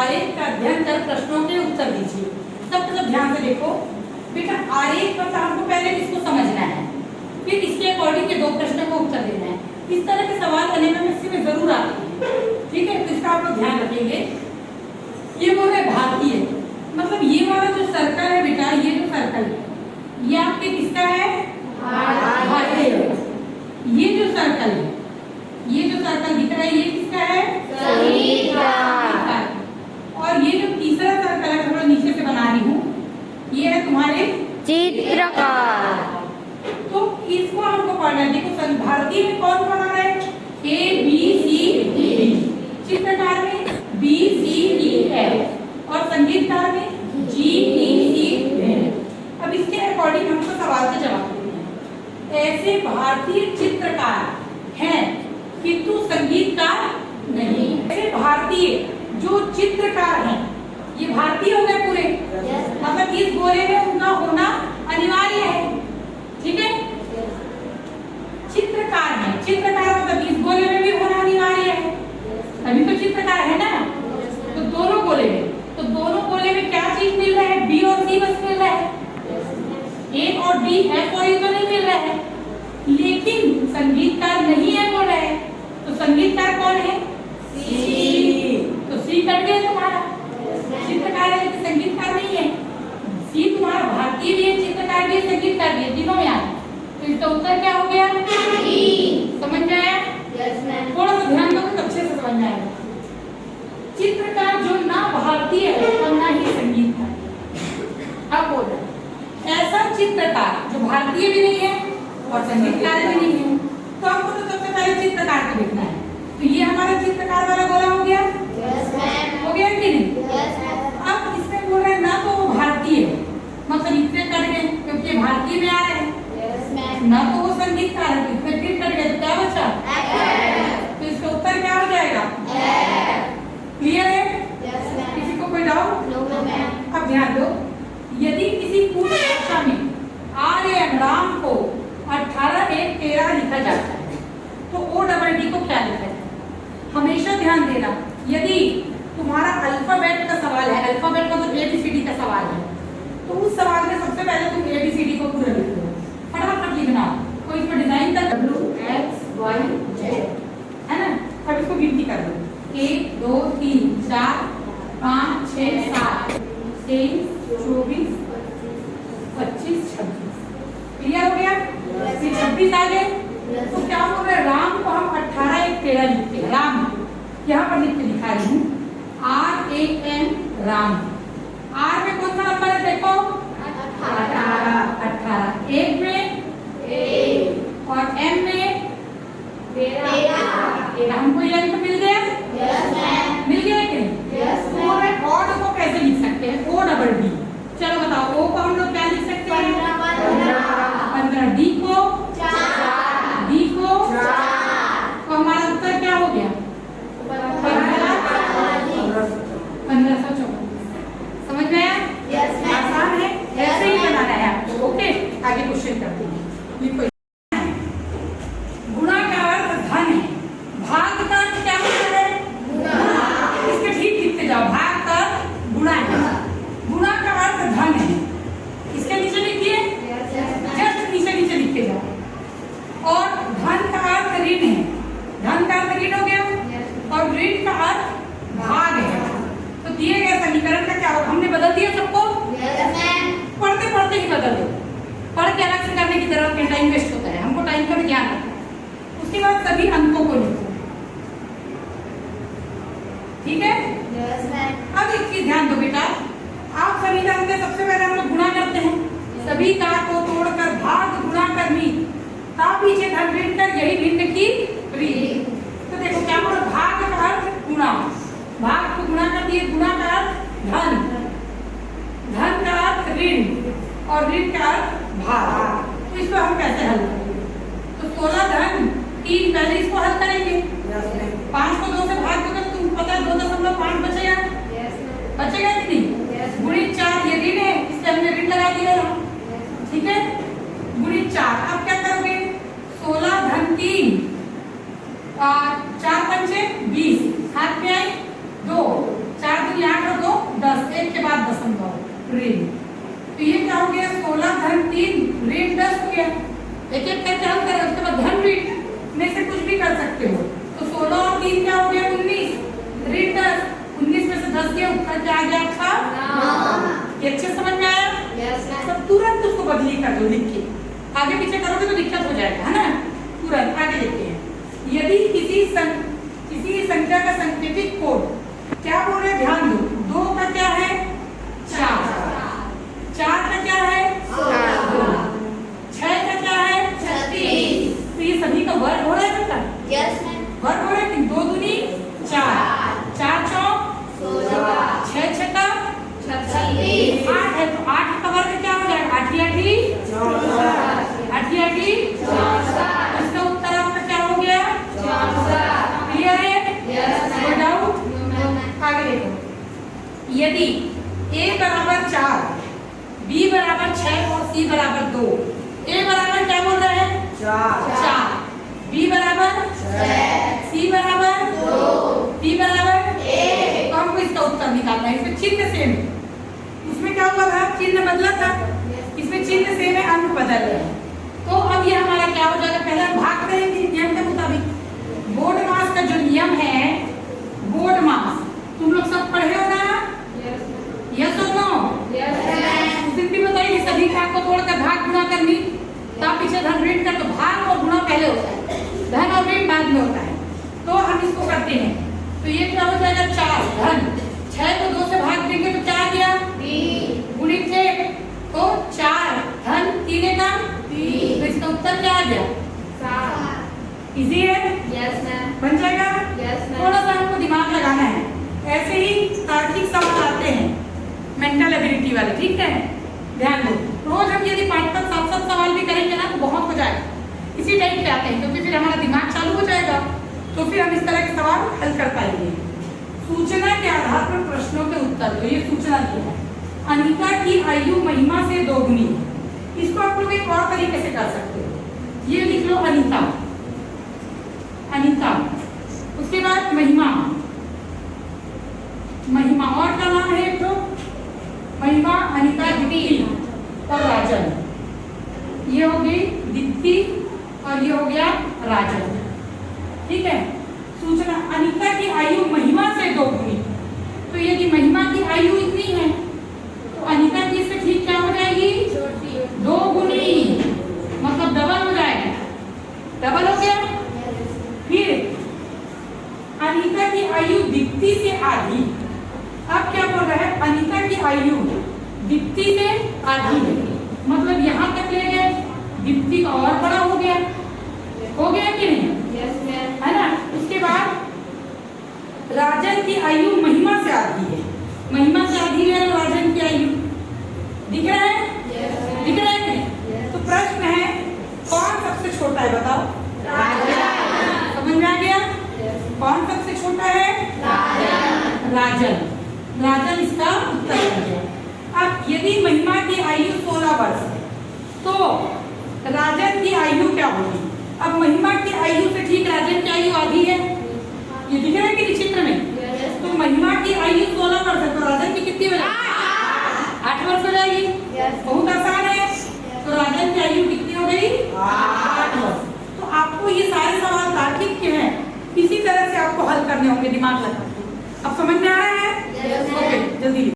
आरेख का अध्ययन कर प्रश्नों के उत्तर दीजिए। सब ध्यान से देखो बेटा, आरेख मतलब हमको पहले इसको समझना है, फिर इसके अकॉर्डिंग के दो प्रश्नों को उत्तर देना है। इस तरह के सवाल करने में मैक्सिमम में जरूर आते हैं, ठीक है। तो इसका आप लोग ध्यान रखेंगे। ये बोल रहे भारतीय, मतलब ये वाला जो सर्कल है बेटा, ये जो सर्कल है ये आपके किसका है? भारतीय। ये जो सर्कल है, ये जो सर्कल दिख रहा है ये किसका है? संगीत का। और ये जो तीसरा सर्कल है थोड़ा नीचे से बना रही हूँ, ये है तुम्हारे चित्रकार। तो इसको हमको पढ़ना है। देखो भारतीय में कौन बना रहा है? A B C D, चित्रकार में B C D F और संगीतकार में G E C F। अब इसके अकॉर्डिंग हमको सवाल का जवाब देना है। ऐसे भारतीय चित्रकार हैं किंतु संगीतकार नहीं। ऐसे भारतीय जो चित्रकार हैं, ये भारतीय हो गए पूरे, मतलब इस गोले में उनका होना अनिवार्य है, ठीक है। चित्रकार है, चित्रकार मतलब इस गोले में भी होना अनिवार्य है, तभी तो चित्रकार है ना। तो दोनों गोले में, तो दोनों गोले में क्या चीज मिल रहा है? बी और सी बस मिल रहा है, ए और डी, एफ और यू तो नहीं मिल रहा है। लेकिन संगीतकार नहीं है बोल रहे हैं, तो संगीतकार कौन है? सी। तो सी कट गया तुम्हारा, चित्रकार है लेकिन संगीतकार नहीं है। सी तुम्हारा भारतीय भी है, चित्रकार भी है, संगीतकार भी है, तीनों में आया। तो इसका उत्तर क्या हो गया? समझ में आया? थोड़ा सा ध्यान दो तो अच्छे से समझ में आएगा। चित्रकार जो ना भारतीय है और ना ही संगीतकार। अब बोल रहे ऐसा चित्रकार जो भारतीय भी नहीं है और संगीतकार भी नहीं है, तो हमको तो सबसे पहले चित्रकार को देखना है। तो ये हमारा चित्रकार वाला गोला हो गया, हो गया कि नहीं? अब इसमें बोल रहे हैं ना तो वो भारतीय है, मतलब इतने कट गए क्योंकि भारतीय में आ रहे हैं, ना तो वो संगीतकार है, इतने फिर कट गए, तो क्या बचा? तो इसका उत्तर क्या हो जाएगा? क्लियर है? किसी को कोई डाउट? अब ध्यान दो, यदि किसी पूर्ण कक्षा में आर्यन राम को 18-1-13 लिखा जाता है तो O को क्या लिखा है? हमेशा ध्यान देना, यदि तुम्हारा अल्फाबेट का सवाल है, अल्फाबेट मतलब ABCD का सवाल है, तो उस सवाल में सबसे पहले तुम ABCD को पूरा लिख लो, फटाफट लिखना, कोई इसमें डिजाइन कर W X Y Z, है ना। अब इसको गिनती कर लो, 1 2 3 4 5 6 7 23 24 25 26। क्लियर हो गया? फिर 26 आ गए, तो क्या बोल रहे हैं? राम को हम 18-1-13 लिखते हैं। राम यहाँ पर लिख के दिखा रही हूँ, RAM राम। आर में कौन सा नंबर है? देखो 18, एक में और एम में 13। हमको ये अंक मिल गया, मिल गया कि नहीं? ऑड को कैसे लिख सकते हैं? ODD। चलो बताओ, ओ को हम लोग क्या लिख सकते हैं? 15। डी को 4, डी को 4। तो हमारा उत्तर क्या हो गया? 1524। समझ में आया? आसान है, ऐसे ही बनाना है आपको। ओके, आगे क्वेश्चन करते हैं। लिखो, गुणा का अर्थ धन है, भाग का अर्थ क्या होता है? इसके ठीक लिखते जाओ, भाग का अर्थ गुणा है, गुणा का अर्थ धन है। इसके नीचे लिखिए, जस्ट नीचे लिखते जाओ। और धन का अर्थ ऋण है, धन का अर्थ ऋण हो गया, और ऋण का अर्थ भाग है। तो दिए गए समीकरण का क्या होगा? हमने बदल दिया सबको, पढ़ते पढ़ते ही बदल दो, पढ़ के अलग से करने की जरूरत नहीं, टाइम वेस्ट होता है, हमको टाइम का भी ध्यान रखना है। उसके बाद सभी अंकों को लिखो, ठीक है? अब एक चीज ध्यान दो बेटा, आप सभी जानते हैं सबसे पहले हम लोग गुणा करते हैं, सभी का को तोड़कर भाग गुणा कर ली, ता पीछे धन ऋण कर, यही भिन्न की रीत। तो देखो क्या बोला? भाग का अर्थ गुणा, भाग को गुणा कर दिए, गुणा का अर्थ धन, धन का अर्थ ऋण और ऋण का अर्थ भाग। तो इसको हम कैसे हल करेंगे? तो 16 धन 3, पहले इसको हल करेंगे। 5 को 2 से भाग दोगे तो तुम पता है 2.5 बचेगा, बचेगा कि नहीं? गुणित 4, ये ऋण है, इसलिए हमने ऋण लगा दिया, ठीक है। गुणित 4, अब क्या करोगे? 16 धन 3, 4 पंचे 20, हाथ में आई 2, 4 दूनी 8 ऋण। तो ये क्या हो गया 16 धन 3 ऋण 10 हो गया। एक एक करके हल करें, उसके बाद धन ऋण में से कुछ भी कर सकते हो। तो 16 और 3 क्या हो गया 19 ऋण 10, 19 में से 10 गया, उत्तर क्या आ गया आपका। ये अच्छे समझ में आया? सब तुरंत उसको बदली कर दो लिख के, आगे पीछे करोगे तो दिक्कत हो जाएगा, है ना। तुरंत आगे देखते हैं। यदि किसी संख्या का सांकेतिक कोड क्या बोल रहे हैं, ध्यान दो। 2 का क्या है 4, 4 का क्या है 2, 6 का क्या है 36। तो ये सभी का वर्ग हो रहा है बेटा, वर्ग हो रहा है कि 2 दूनी 4, 4 चौक 6 छक्का 36, 8 है तो 8 का वर्ग क्या हो जाएगा 8 इसका उत्तर आपका क्या हो गया 64। क्लियर है? No doubt. आगे देखो, यदि a बराबर 4, b बराबर 6 और c बराबर 2, a बराबर क्या बोल रहे हैं 4, b बराबर 6, c बराबर 2, d बराबर 1। तो हमको इसका उत्तर निकालना है। इसमें चिन्ह सेम है, उसमें क्या हुआ था चिन्ह बदला था, इसमें चिन्ह सेम है, अंक बदल रहे हैं। तो अब ये हमारा क्या हो जाएगा, पहले हम भाग करेंगे नियम के मुताबिक। बोर्ड मास का जो नियम है, बोर्ड मास तुम लोग सब पढ़े हो ना? यस और नो? उस दिन भी बताइए सभी भाग को तोड़कर भाग गुणा करनी, तब पीछे धन ऋण कर, तो भाग और गुणा पहले होता है, धन और ऋण बाद में होता है। तो हम इसको करते हैं, तो ये क्या हो जाएगा 4 धन 6 को 2 से भाग देंगे तो क्या आ गया गुणित 6, तो 4 धन 3 का 3। तो इसका उत्तर क्या आ गया 7। इजी है? Yes ma'am. बन जाएगा? Yes ma'am. थोड़ा सा हमको दिमाग लगाना है, ऐसे ही तार्किक सवाल आते हैं मेंटल एबिलिटी वाले, ठीक है ध्यान दो। रोज हम यदि 5-5 7-7 सवाल भी करेंगे ना तो बहुत हो जाएगा। इसी टाइप पे आते हैं क्योंकि फिर हमारा दिमाग चालू हो जाएगा, तो फिर हम इस तरह के सवाल हल कर पाएंगे। सूचना के आधार पर प्रश्नों के उत्तर, तो ये सूचना दी है। अनीता की आयु महिमा से 2 गुनी। इसको आप लोग एक और तरीके से कर सकते हो, ये लिख लो अनीता, अनीता, उसके बाद महिमा, महिमा और का नाम है एक तो महिमा, अनीता, दीप्ति और राजन। ये हो गई दीप्ति और ये हो गया राजन, ठीक है। सूचना अनीता की आयु महिमा से 2 गुनी, तो यदि महिमा की आयु इतनी है तो अनीता की इससे ठीक क्या हो जाएगी 2 गुनी, मतलब डबल हो जाएगा, डबल हो गया। फिर अनीता की आयु दीप्ति से आधी। अब क्या बोल रहा है अनीता की आयु दीप्ति से आधी है, मतलब यहाँ तक ले गए, दीप्ति का और बड़ा हो गया कि नहीं? Yes ma'am. है ना। उसके बाद राजन की आयु महिमा से आधी है, महिमा से आधी है राजन की आयु, दिख रहा है? Yes, दिख रहा है? Yes. तो प्रश्न है कौन सबसे छोटा है बताओ? राजन। समझ में आ गया? Yes. कौन सबसे छोटा है? राजन। राजन, राजन इसका उत्तर हो गया। अब यदि महिमा की आयु 16 वर्ष है तो राजन की आयु क्या होगी? अब महिमा की आयु से ठीक राजन की आयु आधी है, ये दिख रहा है कि चित्र में? Yes. तो महिमा की आयु 16 वर्ष है तो राजन की कितनी हो जाएगी? 8 वर्ष हो जाएगी। Yes. बहुत आसान है। तो राजन की आयु कितनी हो गई? 8 वर्ष। तो आपको ये सारे सवाल तार्किक के हैं, इसी तरह से आपको हल करने होंगे दिमाग लगा के। अब समझ में